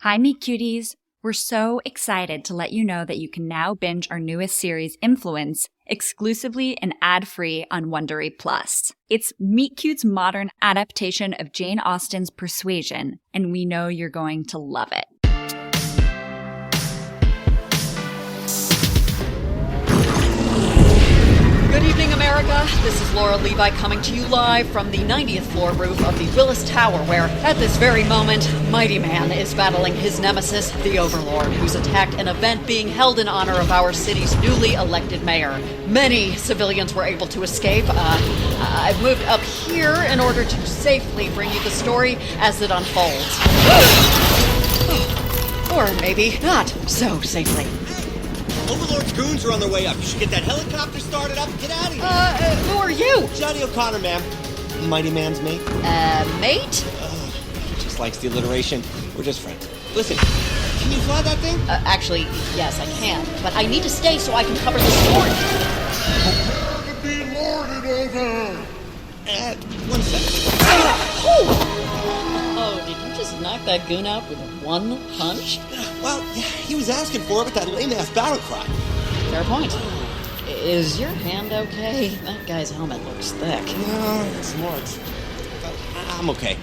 Hi, Meet Cuties! We're so excited to let you know that you can now binge our newest series, Influence, exclusively and ad-free on Wondery Plus. It's Meet Cute's modern adaptation of Jane Austen's Persuasion, and we know you're going to love it. Good evening, America. This is Laura Levi coming to you live from the 90th floor roof of the Willis Tower, where, at this very moment, Mighty Man is battling his nemesis, the Overlord, who's attacked an event being held in honor of our city's newly elected mayor. Many civilians were able to escape. I've moved up here in order to safely bring you the story as it unfolds. Or maybe not so safely. Overlord's goons are on their way up. You should get that helicopter started up and get out of here. Who are you? Jonny O'Connor, ma'am. Mighty Man's mate. Mate? He just likes the alliteration. We're just friends. Listen, can you fly that thing? Actually, yes, I can. But I need to stay so I can cover the story. Prepare to be lorded over! 1 second. Oh, did you just knock that goon out with one punch? Well, yeah, he was asking for it with that lame-ass battle cry. Fair point. Is your hand okay? That guy's helmet looks thick. No, it's not. I'm okay.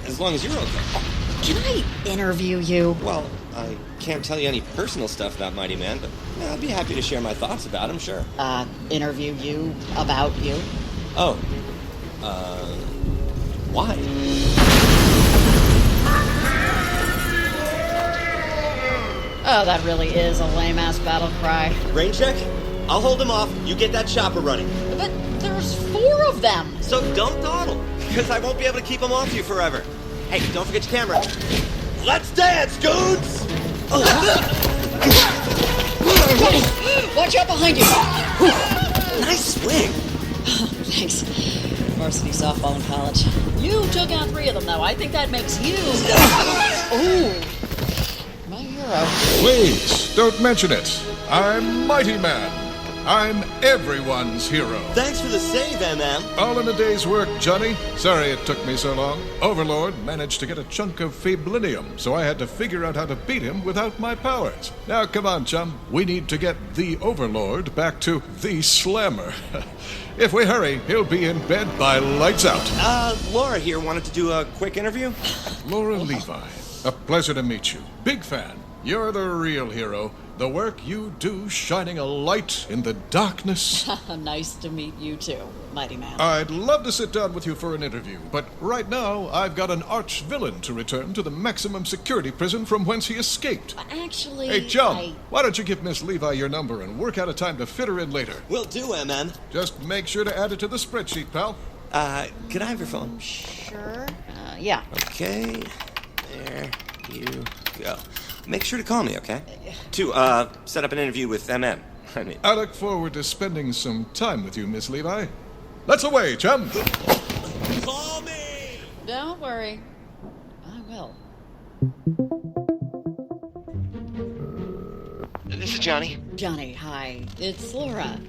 As long as you're okay. Can I interview you? Well, I can't tell you any personal stuff about Mighty Man, but I'd be happy to share my thoughts about him, sure. Interview you about you? Oh. Why? Oh, that really is a lame-ass battle cry. Rain check? I'll hold him off. You get that chopper running. But there's 4 of them! So don't dawdle, because I won't be able to keep them off you forever. Hey, don't forget your camera. Let's dance, goons! Watch out behind you! Nice swing. Thanks. Varsity softball in college. You took out 3 of them, though. I think that makes you... Oh! My hero. Please, don't mention it. I'm Mighty Man. I'm everyone's hero. Thanks for the save, MM. All in a day's work, Johnny. Sorry it took me so long. Overlord managed to get a chunk of Fablinium, so I had to figure out how to beat him without my powers. Now, come on, chum. We need to get the Overlord back to the Slammer. If we hurry, he'll be in bed by lights out. Laura here wanted to do a quick interview. Laura Levi, a pleasure to meet you. Big fan. You're the real hero. The work you do shining a light in the darkness. Nice to meet you too, Mighty Man. I'd love to sit down with you for an interview, but right now I've got an arch-villain to return to the maximum security prison from whence he escaped. Actually, Hey, chum, why don't you give Miss Levi your number and work out a time to fit her in later? Will do, MM. Just make sure to add it to the spreadsheet, pal. Can I have your phone? Sure. Yeah. Okay. There you go. Make sure to call me, okay? To, set up an interview with MM. I look forward to spending some time with you, Miss Levi. Let's away, chum! Call me! Don't worry. I will. This is Johnny. Johnny, hi. It's Laura.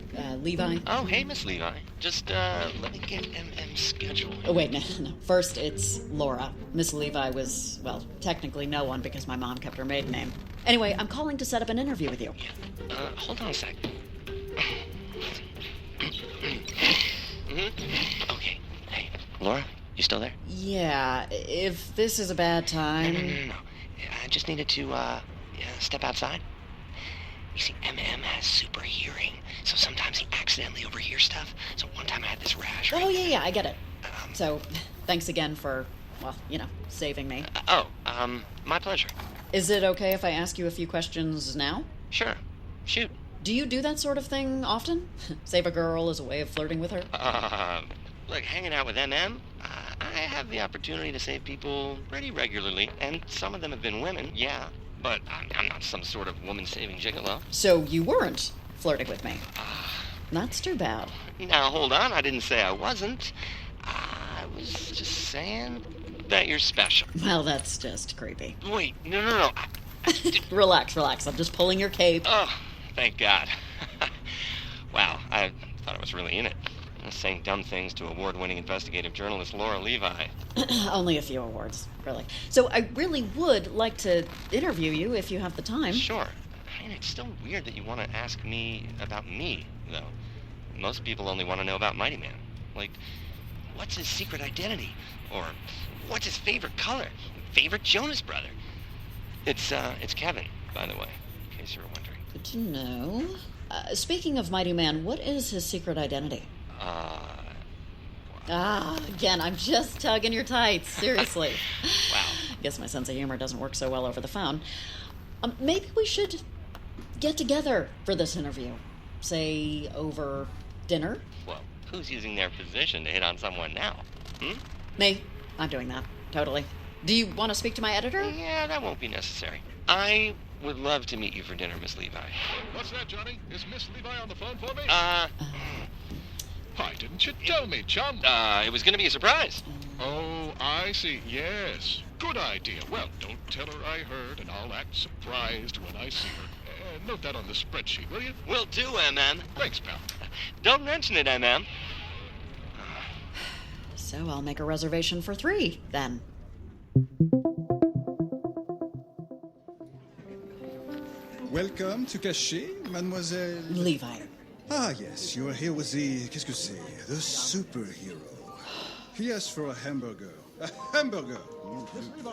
Levi. Oh, hey, Miss Levi. Just, let me get MM's schedule. Oh, wait, no. First, it's Laura. Miss Levi was, well, technically no one because my mom kept her maiden name. Anyway, I'm calling to set up an interview with you. Yeah. Hold on a sec. Okay. Hey, Laura, you still there? Yeah, if this is a bad time... No. I just needed to, step outside. You see, MM has super hearing, so sometimes he accidentally overhears stuff. So one time I had this rash. Oh, yeah, I get it. So, thanks again for, well, saving me. My pleasure. Is it okay if I ask you a few questions now? Sure. Shoot. Do you do that sort of thing often? Save a girl as a way of flirting with her? Look, hanging out with MM, I have the opportunity to save people pretty regularly, and some of them have been women, yeah. But I'm not some sort of woman-saving gigolo. So you weren't flirting with me? That's too bad. Now, hold on. I didn't say I wasn't. I was just saying that you're special. Well, that's just creepy. Wait, no. Relax. I'm just pulling your cape. Oh, thank God. Wow, I thought I was really in it. saying dumb things to award-winning investigative journalist Laura Levi. Only a few awards, really. So I really would like to interview you if you have the time. Sure. I mean, it's still weird that you want to ask me about me, though. Most people only want to know about Mighty Man. Like, what's his secret identity? Or what's his favorite color? Favorite Jonas brother? It's Kevin, by the way, in case you were wondering. Good to know. Speaking of Mighty Man, what is his secret identity? Again, I'm just tugging your tights, seriously. Wow. Guess my sense of humor doesn't work so well over the phone. Maybe we should get together for this interview. Say, over dinner? Well, who's using their position to hit on someone now? Me. I'm doing that. Totally. Do you want to speak to my editor? Yeah, that won't be necessary. I would love to meet you for dinner, Miss Levi. What's that, Johnny? Is Miss Levi on the phone for me? Why didn't you tell me, chum? It was going to be a surprise. Oh, I see. Yes. Good idea. Well, don't tell her I heard, and I'll act surprised when I see her. Note that on the spreadsheet, will you? Will do, MM. Thanks, pal. Don't mention it, MM. So I'll make a reservation for 3, then. Welcome to Cachet, Mademoiselle... Levi. Ah, yes, you are here with the... Qu'est-ce que c'est? The superhero. He asked for a hamburger. A hamburger! Miss Levi,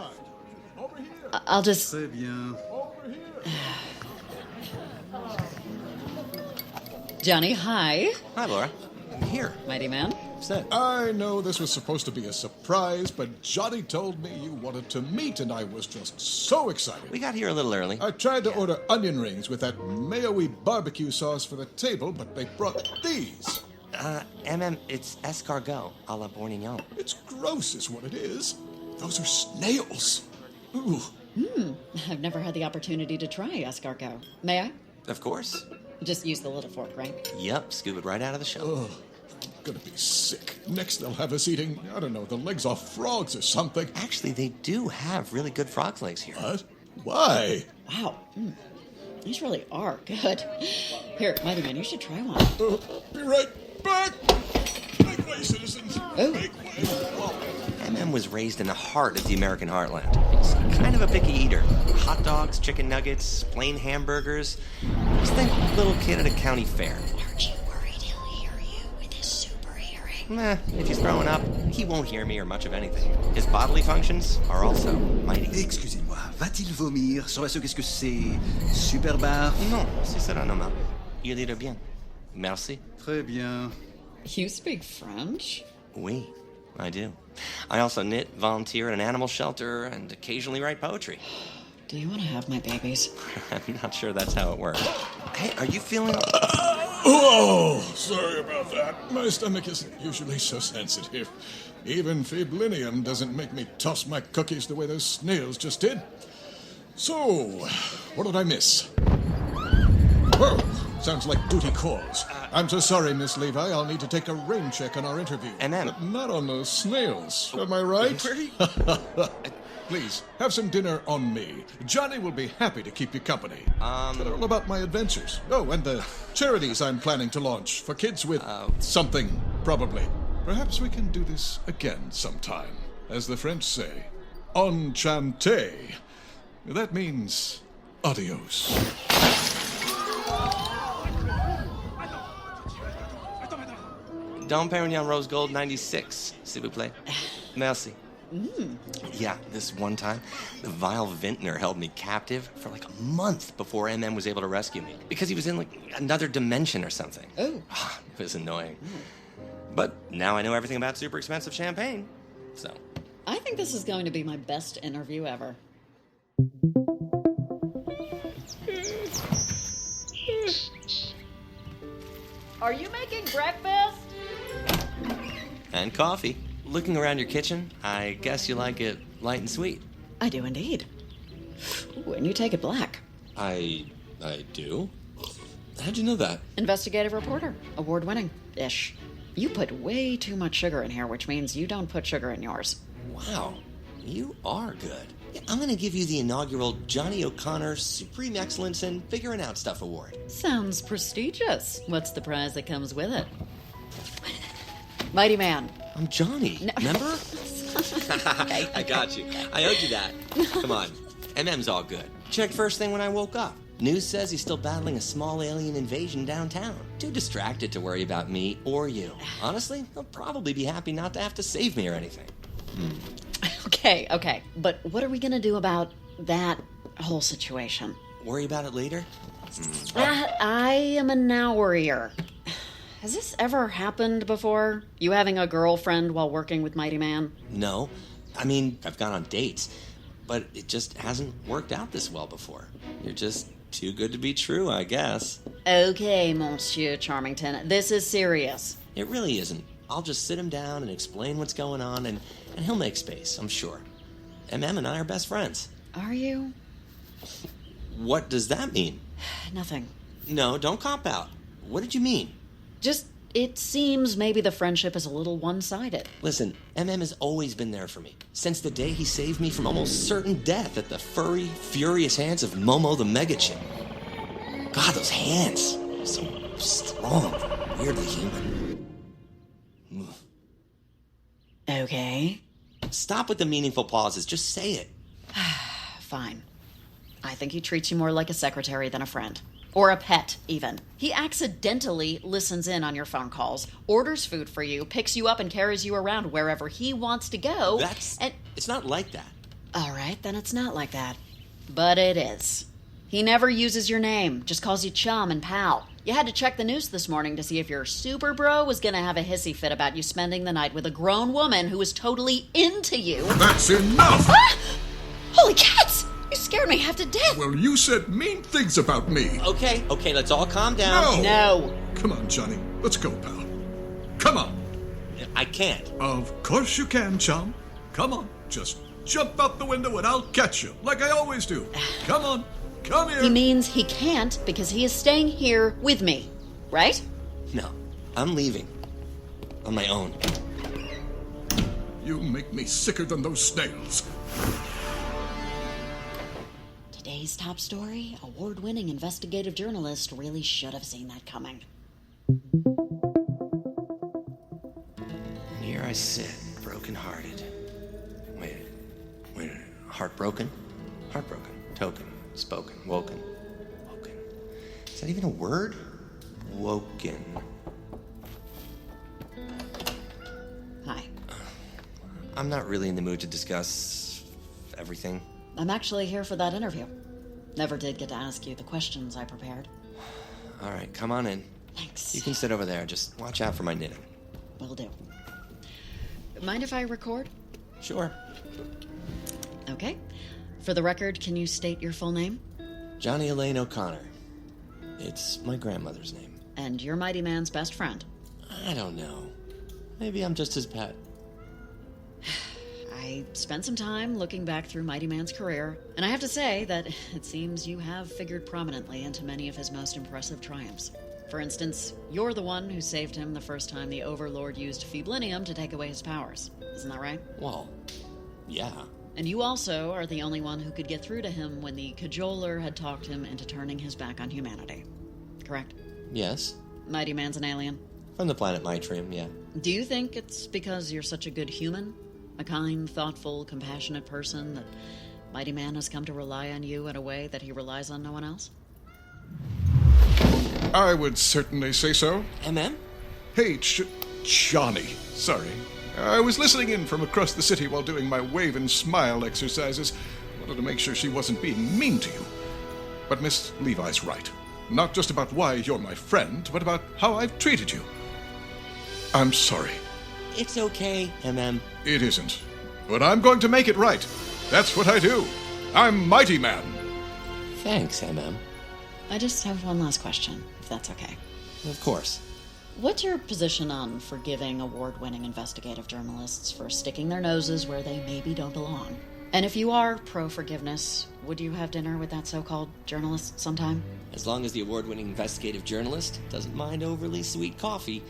over here. I'll just... Très bien. Over here. Johnny, hi. Hi, Laura. I'm here. Mighty Man. Sit. I know this was supposed to be a surprise, but Johnny told me you wanted to meet, and I was just so excited. We got here a little early. I tried to order onion rings with that mayo-y barbecue sauce for the table, but they brought these. MM, it's escargot a la bourguignon. It's gross is what it is. Those are snails. Ooh. I've never had the opportunity to try escargot. May I? Of course. Just use the little fork, right? Yep, scoop it right out of the shell. Ugh. I'm gonna be sick. Next they'll have us eating, I don't know, the legs off frogs or something. Actually, they do have really good frog's legs here. What? Why? Wow. These really are good. Here, Mighty Man, you should try one. Be right back! Make way, citizens! Oh. Make way! MM was raised in the heart of the American heartland. He's kind of a picky eater. Hot dogs, chicken nuggets, plain hamburgers. Just think little kid at a county fair. Aren't you worried he'll hear you with his super hearing? Nah, if he's throwing up, he won't hear me or much of anything. His bodily functions are also mighty. Excusez-moi, va-t-il vomir? Saurait-ce qu'est-ce que c'est? Super bar? Non, si cela non mal. Il ira bien. Merci. Très bien. You speak French? Oui, I do. I also knit, volunteer at an animal shelter, and occasionally write poetry. Do you want to have my babies? I'm not sure that's how it works. Hey, are you feeling... Oh, sorry about that. My stomach isn't usually so sensitive. Even Fiblinium doesn't make me toss my cookies the way those snails just did. So, what did I miss? Whoa, sounds like duty calls. I'm so sorry, Miss Levi. I'll need to take a rain check on our interview. But not on those snails. Am I right? Please, have some dinner on me. Johnny will be happy to keep you company. Tell her all about my adventures. Oh, and the charities I'm planning to launch for kids with something, probably. Perhaps we can do this again sometime. As the French say, enchanté. That means adios. Dom Perignon Rose Gold 96, s'il vous plaît. Merci. Yeah, this one time, the vile vintner held me captive for like a month before MM was able to rescue me. Because he was in like another dimension or something. Oh. It was annoying. But now I know everything about super expensive champagne. So. I think this is going to be my best interview ever. Are you making breakfast? And coffee. Looking around your kitchen, I guess you like it light and sweet. I do indeed. Ooh, and you take it black. I do? How'd you know that? Investigative reporter. Award-winning-ish. You put way too much sugar in here, which means you don't put sugar in yours. Wow, you are good. Yeah, I'm gonna give you the inaugural Jonny O'Connor Supreme Excellence in Figuring Out Stuff Award. Sounds prestigious. What's the prize that comes with it? Mighty Man. I'm Johnny. No. Remember? Okay. I got you. I owed you that. Come on. MM's all good. Checked first thing when I woke up. News says he's still battling a small alien invasion downtown. Too distracted to worry about me or you. Honestly, he'll probably be happy not to have to save me or anything. Okay. But what are we gonna do about that whole situation? Worry about it later? I am a now worrier. Has this ever happened before? You having a girlfriend while working with Mighty Man? No. I mean, I've gone on dates, but it just hasn't worked out this well before. You're just too good to be true, I guess. Okay, Monsieur Charmington, this is serious. It really isn't. I'll just sit him down and explain what's going on, and he'll make space, I'm sure. MM and I are best friends. Are you? What does that mean? Nothing. No, don't cop out. What did you mean? Just, it seems maybe the friendship is a little one-sided. Listen, MM has always been there for me. Since the day he saved me from almost certain death at the furry, furious hands of Momo the Mega Chip. God, those hands. So strong, weirdly human. Okay. Stop with the meaningful pauses. Just say it. Fine. I think he treats you more like a secretary than a friend. Or a pet, even. He accidentally listens in on your phone calls, orders food for you, picks you up and carries you around wherever he wants to go. It's not like that. All right, then it's not like that. But it is. He never uses your name, just calls you chum and pal. You had to check the news this morning to see if your super bro was gonna have a hissy fit about you spending the night with a grown woman who was totally into you. That's enough! Ah! Holy cats! You scared me half to death! Well, you said mean things about me. Okay, let's all calm down. No! Come on, Johnny. Let's go, pal. Come on. I can't. Of course you can, chum. Come on. Just jump out the window and I'll catch you, like I always do. Come on. Come here. He means he can't because he is staying here with me, right? No, I'm leaving. On my own. You make me sicker than those snails. Today's top story, award-winning investigative journalist really should have seen that coming. And here I sit, broken-hearted. Wait, heartbroken? Heartbroken, token, spoken, woken. Is that even a word? Woken. Hi. I'm not really in the mood to discuss everything. I'm actually here for that interview. Never did get to ask you the questions I prepared. All right, come on in. Thanks. You can sit over there. Just watch out for my knitting. Will do. Mind if I record? Sure. Okay. For the record, can you state your full name? Jonny O'Connor. It's my grandmother's name. And you're Mighty Man's best friend. I don't know. Maybe I'm just his pet. I spent some time looking back through Mighty Man's career, and I have to say that it seems you have figured prominently into many of his most impressive triumphs. For instance, you're the one who saved him the first time the Overlord used Feblinium to take away his powers. Isn't that right? Well, yeah. And you also are the only one who could get through to him when the cajoler had talked him into turning his back on humanity. Correct? Yes. Mighty Man's an alien? From the planet Mitrim, yeah. Do you think it's because you're such a good human? A kind, thoughtful, compassionate person that Mighty Man has come to rely on you in a way that he relies on no one else? I would certainly say so. MM? Hey, Johnny. Sorry. I was listening in from across the city while doing my wave and smile exercises. Wanted to make sure she wasn't being mean to you. But Miss Levi's right. Not just about why you're my friend, but about how I've treated you. I'm sorry. It's okay, MM. It isn't. But I'm going to make it right. That's what I do. I'm Mighty Man. Thanks, MM. I just have one last question, if that's okay. Of course. What's your position on forgiving award-winning investigative journalists for sticking their noses where they maybe don't belong? And if you are pro-forgiveness, would you have dinner with that so-called journalist sometime? As long as the award-winning investigative journalist doesn't mind overly sweet coffee,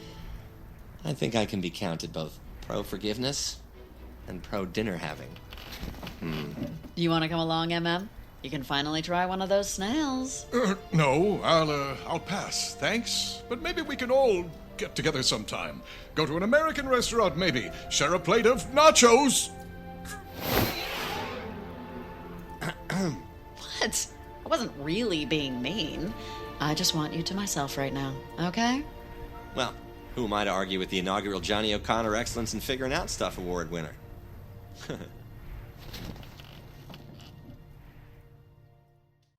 I think I can be counted both pro-forgiveness and pro-dinner having. You want to come along, MM? You can finally try one of those snails. No, I'll pass, thanks. But maybe we can all get together sometime. Go to an American restaurant, maybe. Share a plate of nachos. What? I wasn't really being mean. I just want you to myself right now, okay? Well, who am I to argue with the inaugural Jonny O'Connor Excellence in Figuring Out Stuff Award winner?